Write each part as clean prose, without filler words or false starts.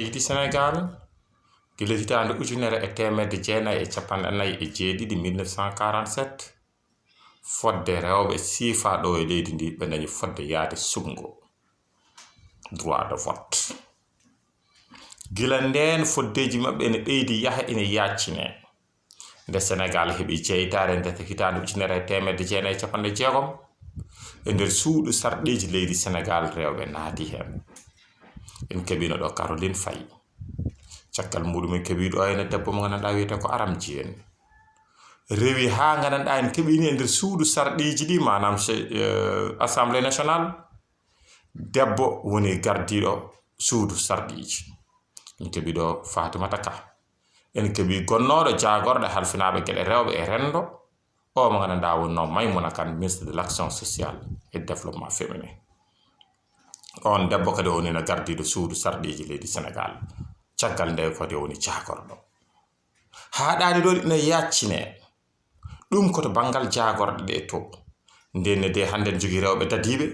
leydi Sénégal gila hitaande ujunere e temedde jeenayi e capanɗe nayi e jeeɗiɗi 1947 fodde rewɓe siifaɗo e leydi ndi ɓe dañi fodde yaade suɓngo droit de vote gila nden foddeji maɓɓe ene ɓeydi yaha ene yaccine nde Sénégal heɓi jeytare ndete hitaande ujunere e temedde jeenayi e capanɗe jeegom e nder suuɗu sarɗeji leydi Sénégal rewɓe naati hen en keɓino ɗo Caroline Faye caggal muɗum en keɓi ɗo ene debbo mo gandanɗa wiyete ko Aram Dieng rewi ha gandanɗa en keɓini e nder suudu sarɗiji ɗi manam assemblée nationale debbo woni gardiɗo suudu sarɗiji en keɓi ɗo Fatoumata Ka en keɓi gonnoɗo jagorɗo halfinaɓe gueɗe rewɓe e rendo o mo gandanɗa wonno Maymouna Kane ministre de l'action sociale et développement féminin on debbo kadi woni no gardiɗo suudu sarɗiji leydi Sénégal caggal nde kadi woni jagorɗo haɗani ɗo ina yaccine ɗum koto banggal jagorɗe ɗe to ndenne de hande en jogui rewɓe dadiɓe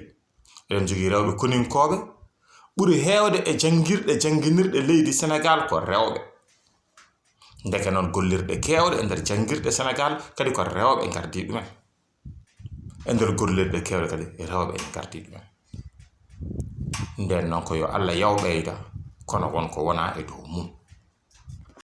eɗen jogui rewɓe koninkoɓe ɓuuri hewde e janguinirɗe leydi Sénégal ko rewɓe ndeke noon gollirɗe kewɗe e nder janguirɗe Sénégal kadi ko rewɓe gardi ɗumen e nder gollirɗe kewɗe kadi rewɓe en gardi ɗumen nden noon ko yo Allah yaw ɓeyda kono wonko wona e dow mum